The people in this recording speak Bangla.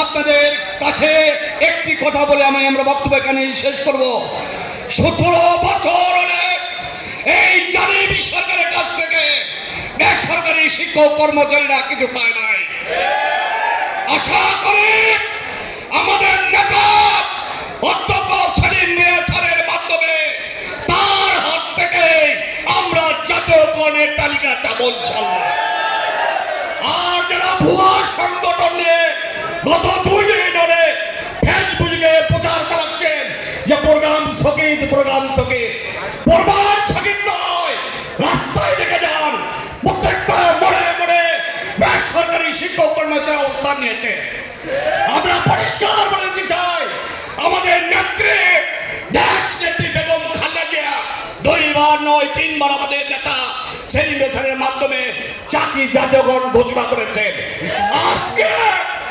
আপনাদের কাছে একটি কথা বলে আমরা বক্তব্য এখানে শেষ করব। 17 বছর হলে এই জালিম সরকারের কাছ থেকে বেসরকারি শিক্ষক কর্মচারীরা কিছু পায় নাই। আশা করি আমাদের নেতা অধ্যক্ষ সেলিম মিয়া স্যারের মাধ্যমে তার হাত থেকে আমরা জাতীয়করণের তালিকা পাবো ইনশাআল্লাহ। আর যারা ভুয়া সংগঠন নিয়ে গত 2 দিন ধরে ফেসবুকে প্রচার চালাচ্ছেন যে প্রোগ্রাম স্থগিত প্রমাণ স্থগিত নয়, রাস্তায় দেখে যান প্রত্যেকটা মোড়ে মোড়ে বেসরকারি শিক্ষক কর্মচারী অবস্থান নিয়েছে। আমরা পরিষ্কার বলে দিতে চাই, আমাদের নেত্রী দেশ নেত্রী বেগম খালেদা জিয়া 2 বার নয় 3 বার আমাদের নেতা সেলিম মিয়া স্যারের মাধ্যমে চাকরি জাতীয়করণ ঘোষণা করেছেন। আজকে